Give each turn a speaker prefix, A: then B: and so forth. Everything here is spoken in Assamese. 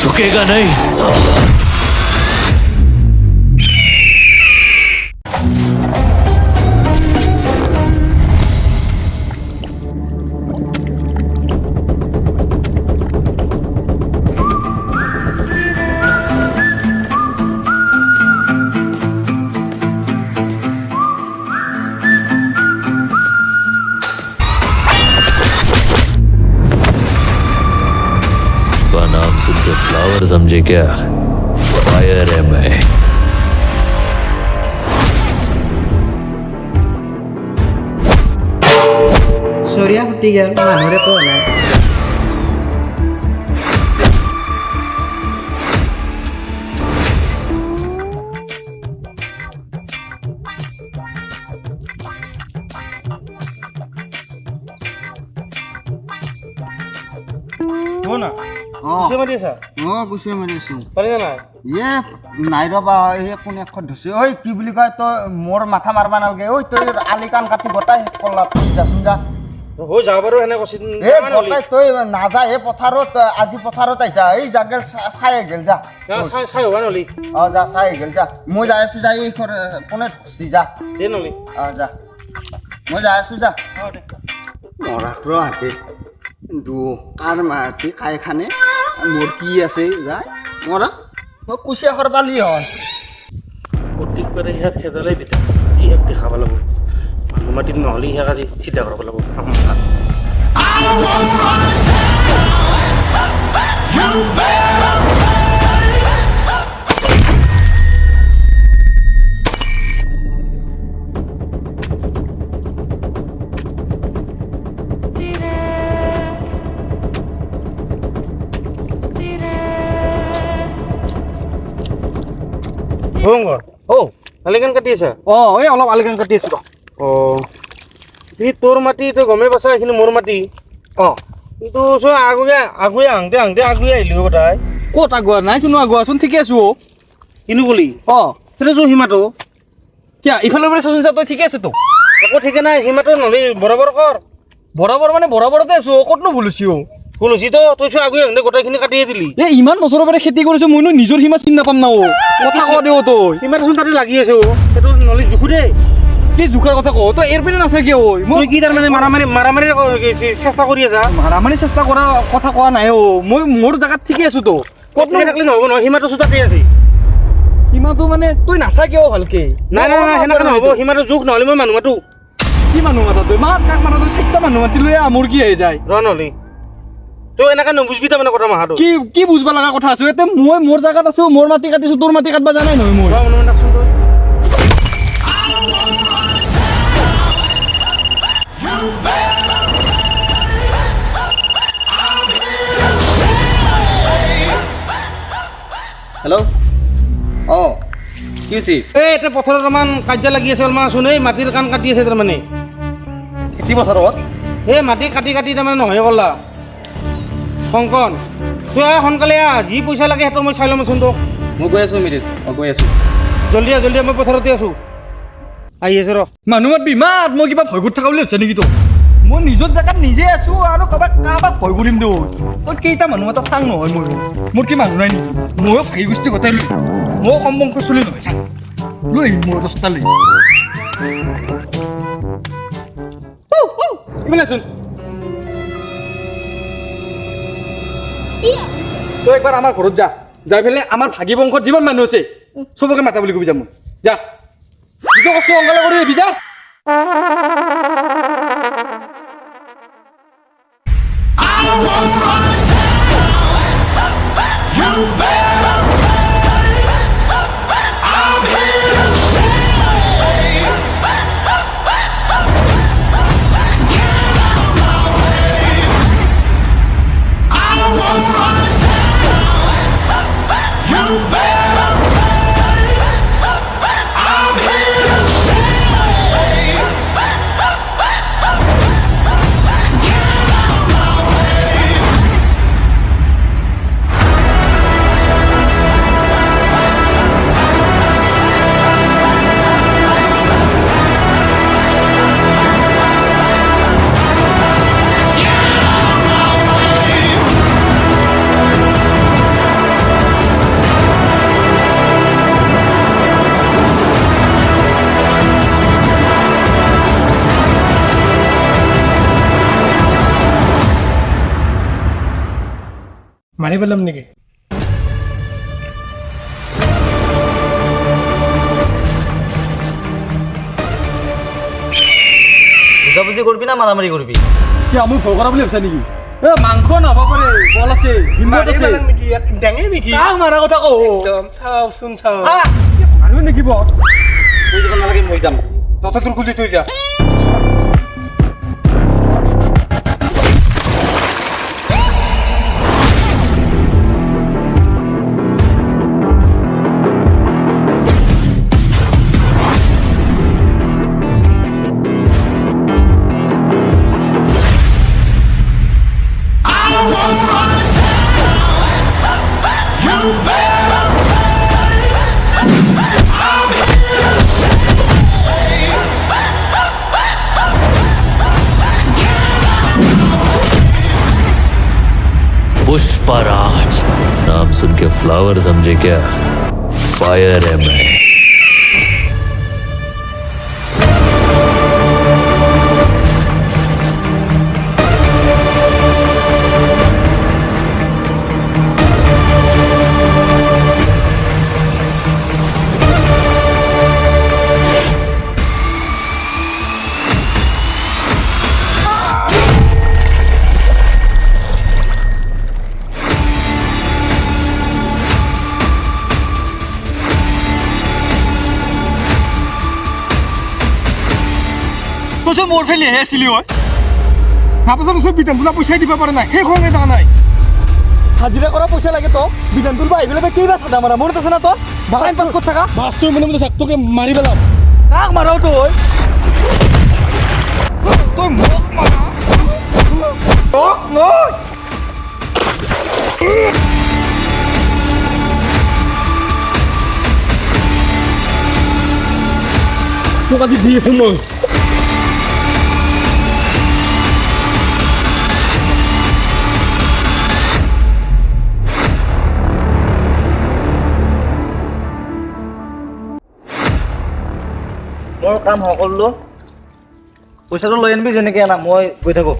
A: झुकेगा नहीं साला। नाम सुन के फ्लावर समझे क्या? फायर है मैं।
B: सॉरी फुटी गया मानुरे को ना
C: हो ना कुसे मारि आছা
B: कुसे मारि आছো
C: পাৰি না নাই
B: নাই ৰবা কোনে এখন ধুছে ঐ কি বুলি কয় তই মোৰ মাথা মাৰবা নালগে ঐ তই আলি কাণ কাটি গটাই কলা যাচোন যা
C: হৈ যাব বাৰু হেনে কছি
B: গটাই তই নাযা পথাৰত আজি পথাৰত আইছা এই জাগেল চাই গেল যা
C: চাই হোৱা নলি
B: যা চাই গেল যা মই যাই আছো যাই কোনে ধুছি যা
C: দে নলি
B: যা মই যাই আছো যা মৰাক ৰ হাতে দু কাৰ মাটি খাই খানে মোৰ কি আছে যা মৰা মই কুচিয়া কৰবালি হল
C: প্ৰত্যেক বাৰে ইয়া খেদালে বিটা ইয়া দেখা পালাব মানুহ মাটি নহলি ইয়া আজি চিধা কৰিব লাগিব আলিকান কাটি আছা
B: এই অলপ আলিকান কাটি আছো
C: তোৰ মাটি তই গমে পাইছা এইখিনি মোৰ মাটি কিন্তু আগুৱে আহোঁতে আগুৱে আহিলো তাই
B: ক'ত আগুৱা নাইচোন আগুৱাচোন ঠিকে আছো
C: কিনো বুলি সেইটো সীমাটো
B: কিয় ইফালৰ পৰা চাচোন চা তই ঠিকে আছে তো
C: একো ঠিকে নাই সীমাটো নহ'লে বৰাবৰ কৰ
B: বৰাবৰ মানে বৰাবৰতে আছো ক'তনো ভুল হৈছে
C: ভুল হৈছে তো তই আগুৱে আহোঁতে গোটেইখিনি কাটিয়ে দিলি
B: ইমান বছৰৰ পৰা খেতি কৰিছো মইনো নিজৰ সীমা চিনি নাপাম না কথা কোৱা দেও তই
C: সীমাটোচোন তাতে লাগি আছে সেইটো নহ'লে জোখো দেই
B: কি জোখাৰ কথা কওঁ তই এৰ পিনে নাচাকে
C: মই কি তাৰমানে মাৰামাৰি চেষ্টা কৰি আছা
B: মাৰামাৰি চেষ্টা কৰা কথা কোৱা নাই মই মোৰ জেগাত ঠিকে আছো তো
C: ক'ত থাকিলে নহ'ব নহয় সীমাটো তাতে আছে
B: সীমাটো মানে তই নাচাকে ভালকে
C: নাই সেনেকে নহ'ব সীমাটো জোখ নহ'লে মই মানুহ মাতো
B: কি মানুহ মাতা তই মাত কাক মাতা তই চাৰিটা মানুহ মাতি লৈ মোৰ কি হৈ যায়
C: ৰ নহ'লে তই এনেকে নুবুজবি তাৰমানে কথা মাহাটো
B: কি বুজবা লগা কথা আছো এতিয়া মই মোৰ জেগাত আছো মোৰ মাটি কাটিছো তোৰ মাটি কাটবা জানাই নহয় মোৰ হেল্ল' কি হৈছে
C: এতিয়া পথাৰত অলপমান কাৰ্য লাগি আছে অলপমান চোন এই মাটিৰ কাণ কাটি আছে তাৰমানে
B: খেতি পথাৰত
C: এই মাটি কাটি তাৰমানে নহয় ক'লা কংকন তই সোনকালে যি পইচা লাগে সেইটো মই চাই ল'মচোন তোক
B: মই গৈ আছো মিডিত গৈ আছো
C: জলদি মই পথাৰতে আছো আহি আছে ৰ
B: মানুহ মাতবি মাত মই কিবা ভয় কৰি থকা বুলি ভাবিছা নেকি তোক মই নিজৰ জেগাত নিজে আছো আৰু কাৰোবাক ভয় কৰিম দেই তই কেইটা মানুহ এটা চাং নহয় মোৰ কি মানুহ নাই নেকি ময়ো ভাগি গোষ্ঠী গোটাই লৈ ময়ো কম বংশ চলি নহয় চাং লৈ মোৰ দহটা লৈ ইমানেচোন তই একবাৰ আমাৰ ঘৰত যা যাই পেলাই আমাৰ ভাগি বংশত যিমান মানুহ আছে চবকে মাতা বুলি কবি যা মই যা যিটো কষ্ট অংকালে কৰি আহিবি যা
D: মাৰি পেলাম নেকি
E: বুজাবুজি কৰবি না মাৰামাৰি কৰবি
B: কি আমি ভয় কৰা বুলি ভাবিছা নেকি এ মাংস নহ'ব পাৰে বল আছে হিম্মত আছে
D: নেকি ডাঙে নেকি
B: কাক মাৰা কথা কওঁ
D: একদম চাওচোন চাও
B: মানুহ নেকি বছ
E: তই যাব নালাগে মই যাম
D: যত তোৰ খুলি থৈ যা
A: पुष्पराज नाम सुन के फ्लावर समझे क्या फायर है मैं
B: তই মোৰ ফেলিহে আছিলি হয়
D: তাৰপাছত চব বিধান তোলা পইচাই দিব পৰা নাই সেইখন এটা নাই
B: হাজিৰা কৰা পইচা লাগে তো বিধান তুলব আহিবলৈ তই কেইবাৰ চাদা মাৰা মোৰ আছে না তই বাগান পাছ ক'ত থাকা
D: বাছটোৰ মনে মনে তোকে মাৰি পেলাম
B: কাক মাৰাও তই তই মোক মাৰা মোক মই
D: তোক আজি দি আছো মই
E: মোৰ কাম সকলো পইচাটো লৈ আনিবি যেনেকৈ আনা মই গৈ থাকোঁ